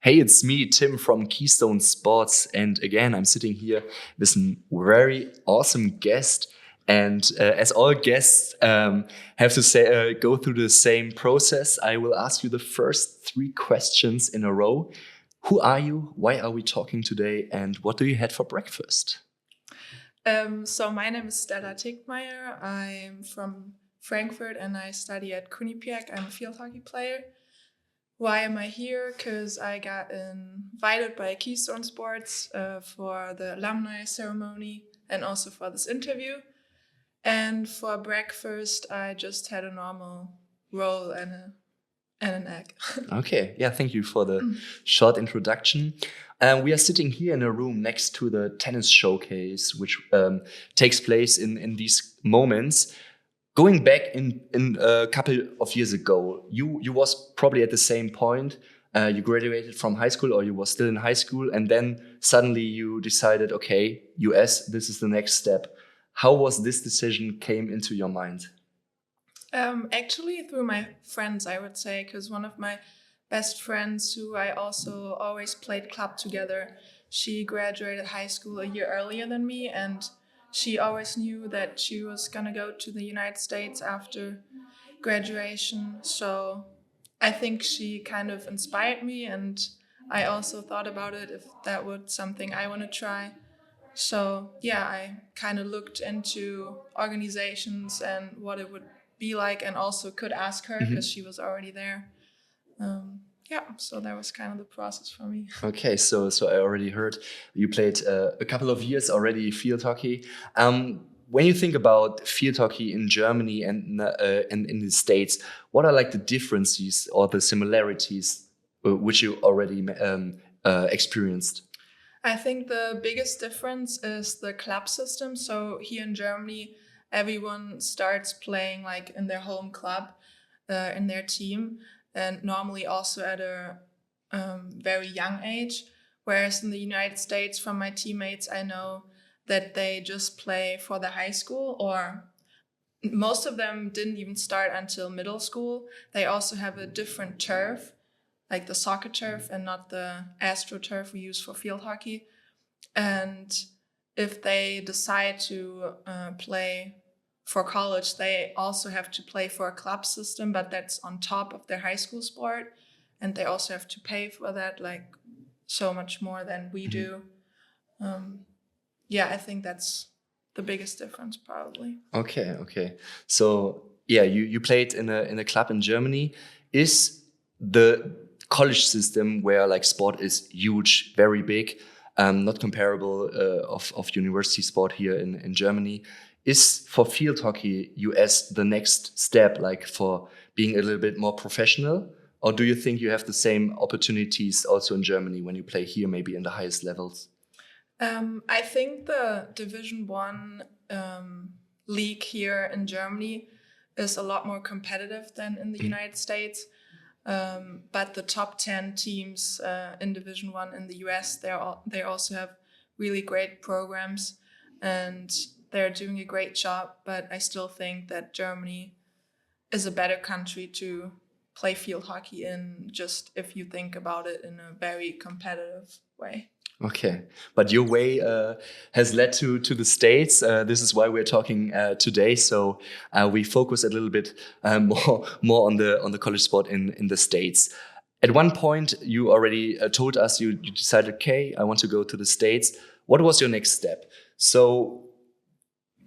Hey, it's me, Tim from Keystone Sports. And again, I'm sitting here with a very awesome guest. And as all guests have to say, go through the same process, I will ask you the first three questions in a row. Who are you? Why are we talking today? And what do you had for breakfast? So my name is Stella Tegtmaier. I'm from Frankfurt and I study at Quinnipiac. I'm a field hockey player. Why am I here? Because I got invited by Keystone Sports for the alumni ceremony and also for this interview. And for breakfast, I just had a normal roll and an egg. Okay, yeah, thank you for the short introduction. We are sitting here in a room next to the tennis showcase, which takes place in these moments. Going back in a couple of years ago, you was probably at the same point. You graduated from high school, or you was still in high school, and then suddenly you decided, okay, US, this is the next step. How was this decision came into your mind? Actually, through my friends, I would say, because one of my best friends, who I also always played club together, she graduated high school a year earlier than me, and she always knew that she was gonna go to the United States after graduation. So I think she kind of inspired me, and I also thought about it if that would something I want to try. So yeah, I kind of looked into organizations and what it would be like, and also could ask her because she was already there. Yeah, so that was kind of the process for me. Okay, so I already heard you played a couple of years already field hockey. When you think about field hockey in Germany and in the States, what are like the differences or the similarities which you already experienced? I think the biggest difference is the club system. So here in Germany, everyone starts playing like in their home club, in their team, and normally also at a very young age. Whereas in the United States, from my teammates, I know that they just play for the high school, or most of them didn't even start until middle school. They also have a different turf, like the soccer turf and not the astroturf we use for field hockey. And if they decide to play for college, they also have to play for a club system, but that's on top of their high school sport. And they also have to pay for that, like so much more than we do. Yeah, I think that's the biggest difference, probably. Okay. So yeah, you played in a club in Germany. Is the college system where like sport is huge, very big, not comparable of university sport here in Germany? Is for field hockey US the next step, like for being a little bit more professional? Or do you think you have the same opportunities also in Germany when you play here, maybe in the highest levels? I think the Division One league here in Germany is a lot more competitive than in the United States. But the top 10 teams in Division One in the US, they also have really great programs, and they're doing a great job. But I still think that Germany is a better country to play field hockey in, just if you think about it in a very competitive way. Okay, but your way has led to the States. This is why we're talking today. So we focus a little bit more on the college sport in the States. At one point, you already told us you decided, okay, I want to go to the States. What was your next step? So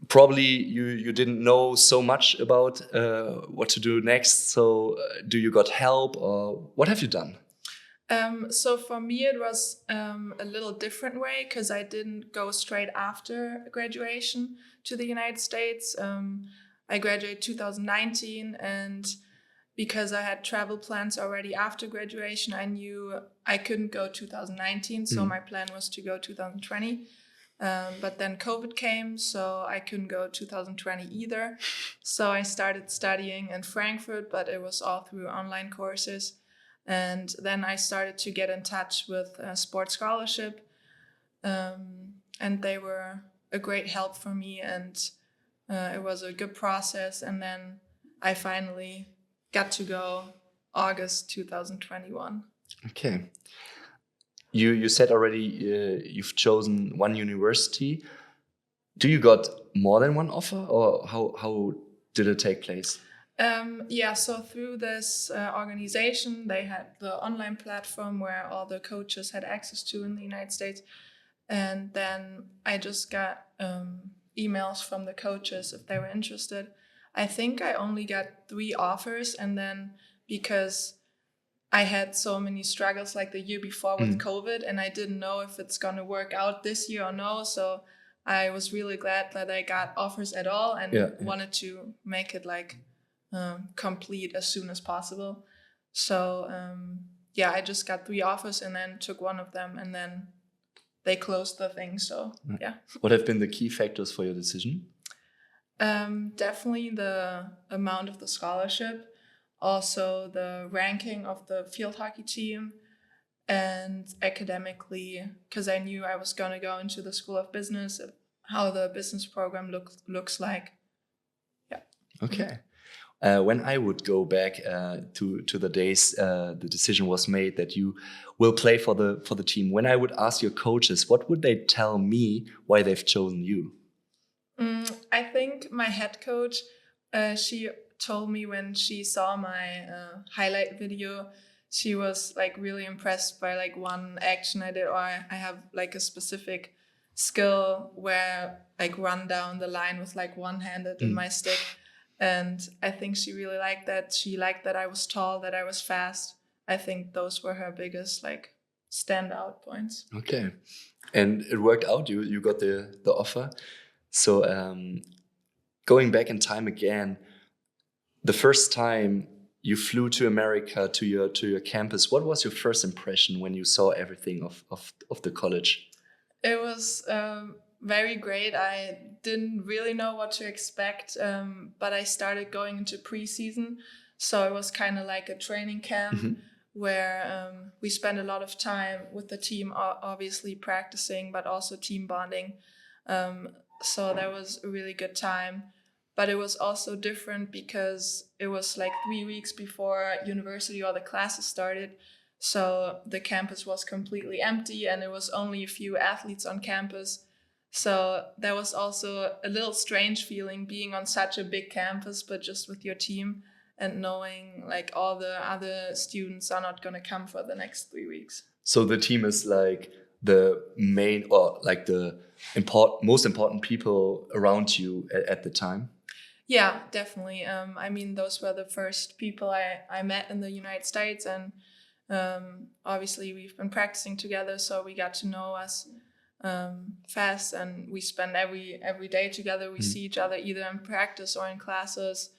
probably you didn't know so much about what to do next. So do you got help, or what have you done? So for me, it was a little different way because I didn't go straight after graduation to the United States. I graduated 2019, and because I had travel plans already after graduation, I knew I couldn't go 2019. So my plan was to go 2020. But then COVID came, so I couldn't go 2020 either. So I started studying in Frankfurt, but it was all through online courses. And then I started to get in touch with Sports Scholarship, and they were a great help for me, and it was a good process. And then I finally got to go August 2021. Okay. You said already you've chosen one university. Do you got more than one offer, or how did it take place? Yeah, so through this organization, they had the online platform where all the coaches had access to in the United States. And then I just got emails from the coaches if they were interested. I think I only got 3 offers. And then because I had so many struggles like the year before with COVID, and I didn't know if it's going to work out this year or no. So I was really glad that I got offers at all and wanted to make it like complete as soon as possible. So yeah, I just got 3 offers and then took one of them, and then they closed the thing. So yeah. What have been the key factors for your decision? Definitely the amount of the scholarship, also the ranking of the field hockey team, and academically, because I knew I was going to go into the School of Business, how the business program looks like. Yeah. Okay. When I would go back to the days the decision was made that you will play for the team, when I would ask your coaches, what would they tell me why they've chosen you? I think my head coach, she told me when she saw my highlight video, she was like really impressed by like one action I did, or I have like a specific skill where like run down the line with like one-handed in my stick. And I think she really liked that. She liked that I was tall, that I was fast. I think those were her biggest like standout points. Okay. And it worked out. You got the offer. So going back in time again, the first time you flew to America to your campus, what was your first impression when you saw everything of the college? It was very great. I didn't really know what to expect, but I started going into preseason, so it was kind of like a training camp where we spent a lot of time with the team, obviously practicing, but also team bonding. So that was a really good time. But it was also different because it was like 3 weeks before university or the classes started. So the campus was completely empty and it was only a few athletes on campus. So that was also a little strange feeling being on such a big campus, but just with your team and knowing like all the other students are not going to come for the next 3 weeks. So the team is like the main or like the most important people around you at the time? Yeah, definitely. I mean, those were the first people I met in the United States, and obviously we've been practicing together, so we got to know us fast, and we spend every day together. We see each other either in practice or in classes.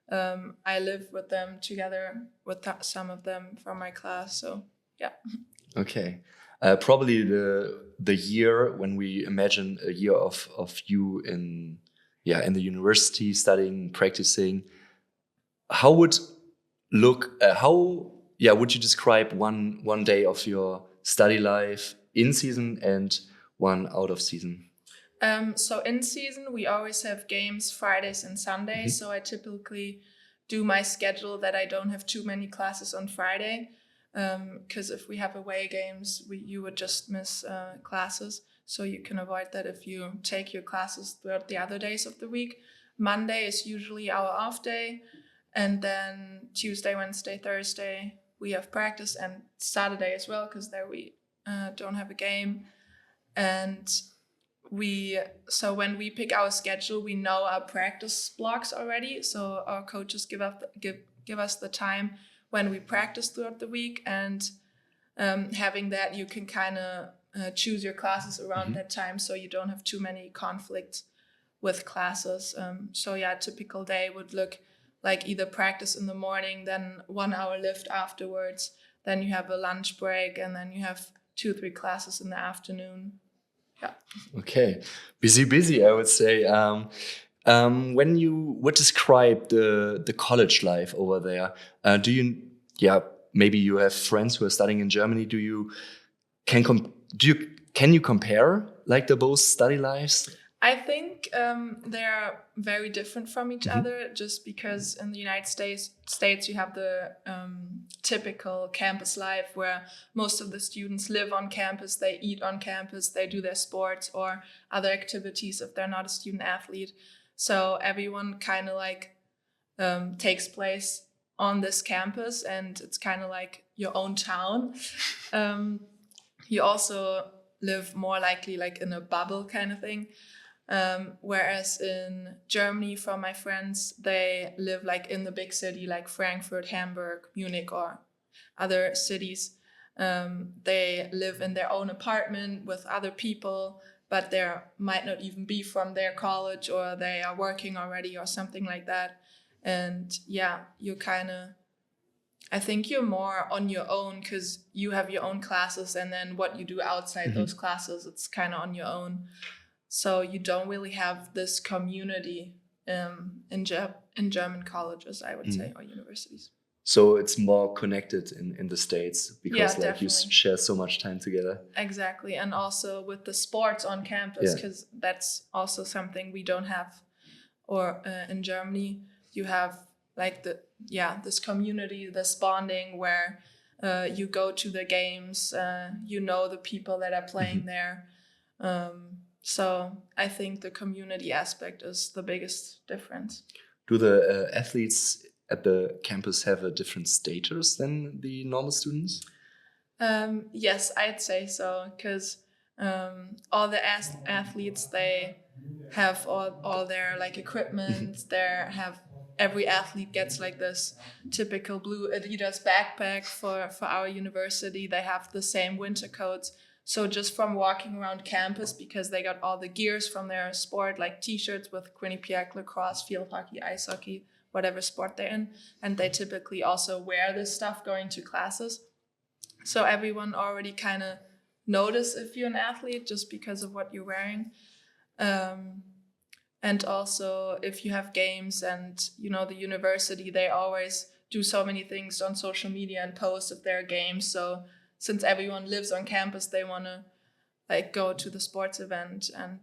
I live with them together with some of them from my class, so yeah. Okay. Probably the year when we imagine a year of you in the university studying, practicing, how would would you describe one day of your study life in season and one out of season? So in season, we always have games Fridays and Sundays. So I typically do my schedule that I don't have too many classes on Friday. Because if we have away games, you would just miss classes. So you can avoid that if you take your classes throughout the other days of the week. Monday is usually our off day. And then Tuesday, Wednesday, Thursday, we have practice, and Saturday as well, because there we don't have a game. And so when we pick our schedule, we know our practice blocks already. So our coaches give us the time when we practice throughout the week, and having that, you can kind of choose your classes around that time, so you don't have too many conflicts with classes. So yeah, a typical day would look like either practice in the morning, then 1 hour lift afterwards, then you have a lunch break, and then you have 2-3 classes in the afternoon. Yeah. Okay, busy, I would say. When you would describe the college life over there, maybe you have friends who are studying in Germany. Can you compare like the both study lives? I think they are very different from each other, just because in the United States you have the typical campus life where most of the students live on campus, they eat on campus, they do their sports or other activities if they're not a student athlete. So everyone kind of like takes place on this campus, and it's kind of like your own town. You also live more likely like in a bubble kind of thing. Whereas in Germany, from my friends, they live like in the big city, like Frankfurt, Hamburg, Munich, or other cities. They live in their own apartment with other people, but they might not even be from their college, or they are working already or something like that. And yeah, you kind of, I think you're more on your own because you have your own classes, and then what you do outside those classes, it's kind of on your own. So you don't really have this community in German colleges, I would say, or universities. So it's more connected in the States because Yeah, like you definitely. share so much time together. Exactly. And also with the sports on campus, because that's also something we don't have, or in Germany, you have like this community, this bonding where you go to the games, you know the people that are playing there. So I think the community aspect is the biggest difference. Do the athletes at the campus have a different status than the normal students? Yes, I'd say so, because all the athletes, they have all their like equipment. Every athlete gets like this typical blue Adidas backpack for our university. They have the same winter coats. So just from walking around campus, because they got all the gears from their sport, like t-shirts with Quinnipiac, lacrosse, field hockey, ice hockey, whatever sport they're in, and they typically also wear this stuff going to classes. So everyone already kind of notice if you're an athlete just because of what you're wearing. And also if you have games, and the university, they always do so many things on social media and post of their games. So since everyone lives on campus, they want to like go to the sports event, and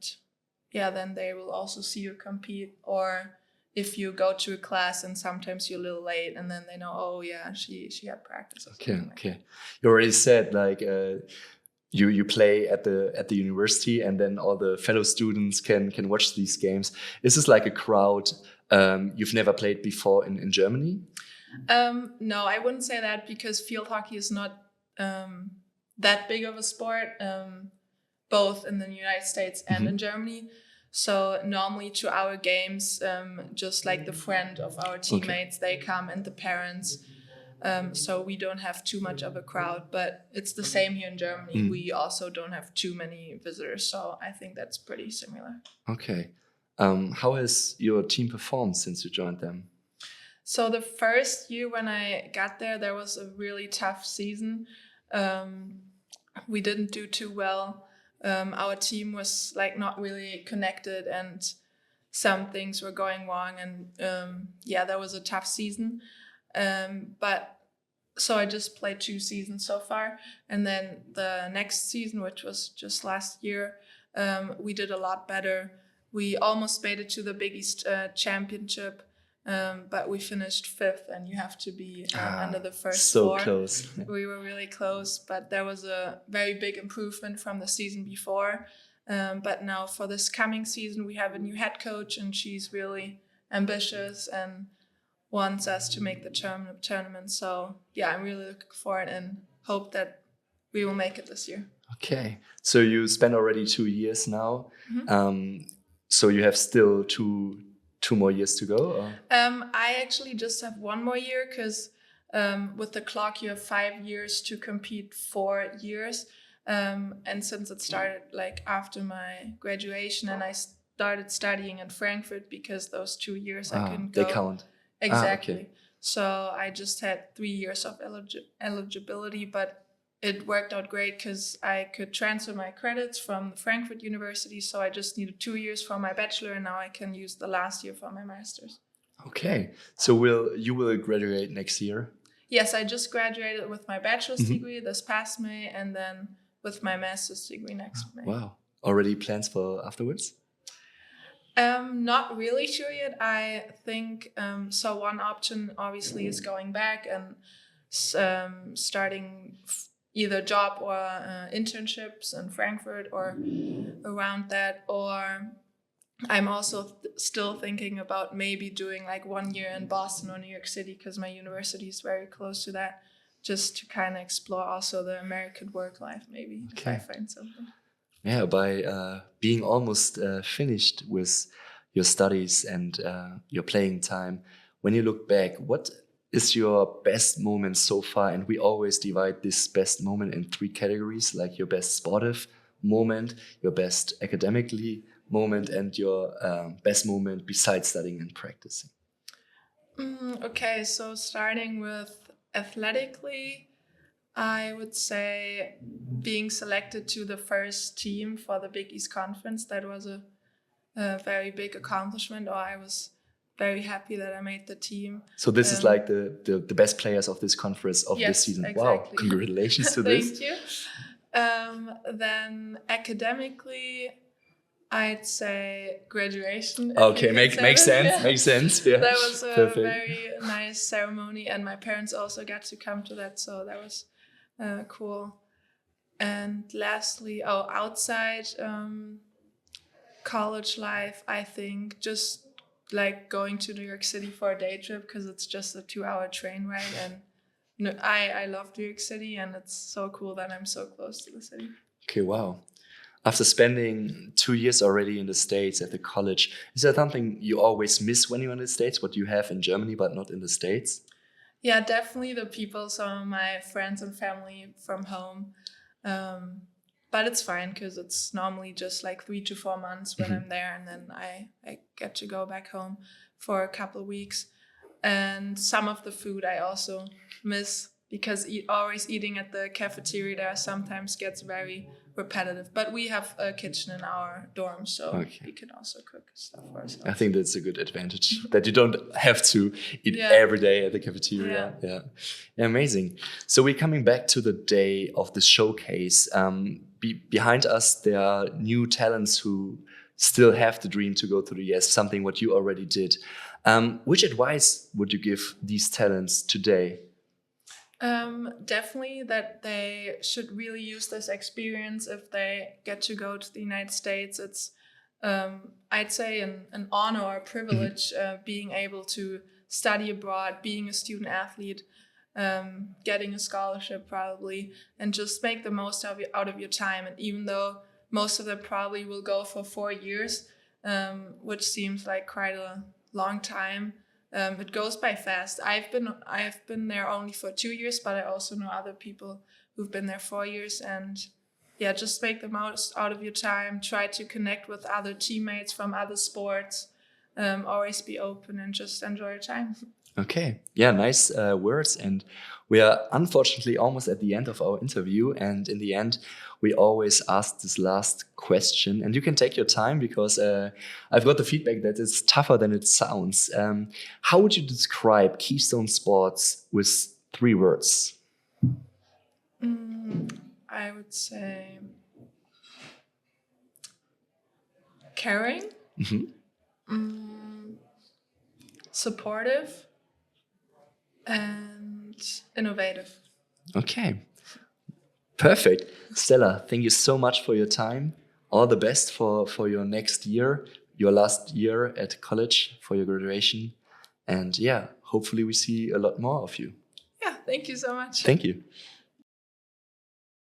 then they will also see you compete. Or if you go to a class and sometimes you're a little late, and then they know, oh yeah, she had practice. Okay. You already said like you play at the university, and then all the fellow students can watch these games. Is this like a crowd you've never played before in Germany? No, I wouldn't say that, because field hockey is not that big of a sport, both in the United States and in Germany. So normally to our games, just like the friend of our teammates, they come, and the parents. So we don't have too much of a crowd, but it's the same here in Germany. We also don't have too many visitors. So I think that's pretty similar. Okay. How has your team performed since you joined them? So the first year when I got there was a really tough season. We didn't do too well. Our team was like not really connected, and some things were going wrong, and that was a tough season. But so I just played 2 seasons so far, and then the next season, which was just last year, we did a lot better. We almost made it to the Big East Championship, but we finished 5th, and you have to be under the first so 4. Close. We were really close, but there was a very big improvement from the season before. But now for this coming season, we have a new head coach, and she's really ambitious and wants us to make the tournament. So I'm really looking forward and hope that we will make it this year. Okay, so you spent already 2 years now. So you have still two more years to go? Or? I actually just have 1 more year, because with the clock you have 5 years to compete 4 years. And since it started like after my graduation, and I started studying in Frankfurt, because those 2 years I couldn't go. They count. Exactly. Okay. So I just had 3 years of eligibility, but it worked out great because I could transfer my credits from the Frankfurt University. So I just needed 2 years for my bachelor, and now I can use the last year for my master's. Okay. So you will graduate next year? Yes, I just graduated with my bachelor's degree this past May, and then with my master's degree next May. Wow. Already plans for afterwards? Not really sure yet. I think so. One option obviously is going back and starting either job or internships in Frankfurt or around that. Or I'm also still thinking about maybe doing like 1 year in Boston or New York City because my university is very close to that, just to kind of explore also the American work life maybe if I find something. Yeah, by being almost finished with your studies and your playing time, when you look back, what is your best moment so far? And we always divide this best moment in 3 categories, like your best sportive moment, your best academically moment, and your best moment besides studying and practicing. Okay, so starting with athletically, I would say being selected to the first team for the Big East Conference, that was a very big accomplishment, or I was very happy that I made the team. So this is like the best players of this conference of this season. Exactly. Wow, congratulations to this. Thank you. Then academically, I'd say graduation. Okay, makes sense. Yeah. Makes sense. Yeah. That was a very nice ceremony, and my parents also got to come to that, so that was cool. And lastly, outside college life, I think just like going to New York City for a day trip because it's just a 2-hour train ride, and I love New York City, and it's so cool that I'm so close to the city. Okay, wow. After spending 2 years already in the States at the college, is there something you always miss when you're in the States, what you have in Germany but not in the States? Yeah, definitely the people, some of my friends and family from home. But it's fine because it's normally just like 3 to 4 months when I'm there, and then I get to go back home for a couple of weeks. And some of the food I also miss because always eating at the cafeteria there sometimes gets very repetitive. But we have a kitchen in our dorm, so we can also cook stuff for ourselves. I think that's a good advantage that you don't have to eat every day at the cafeteria. Yeah, amazing. So we're coming back to the day of the showcase. Behind us, there are new talents who still have the dream to go to the US, something what you already did. Which advice would you give these talents today? Definitely that they should really use this experience if they get to go to the United States. It's, I'd say, an honor or a privilege being able to study abroad, being a student athlete, getting a scholarship probably, and just make the most out of your time. And even though most of them probably will go for 4 years, which seems like quite a long time, it goes by fast. I've been there only for 2 years, but I also know other people who've been there 4 years. And just make the most out of your time. Try to connect with other teammates from other sports. Always be open and just enjoy your time. Okay. Yeah, nice words. And we are unfortunately almost at the end of our interview. And in the end, we always ask this last question. And you can take your time because I've got the feedback that it's tougher than it sounds. How would you describe Keystone Sports with 3 words? I would say caring, supportive, and innovative. Okay. Perfect. Stella, thank you so much for your time. All the best for your next year, your last year at college for your graduation. And hopefully we see a lot more of you. Yeah, thank you so much. Thank you.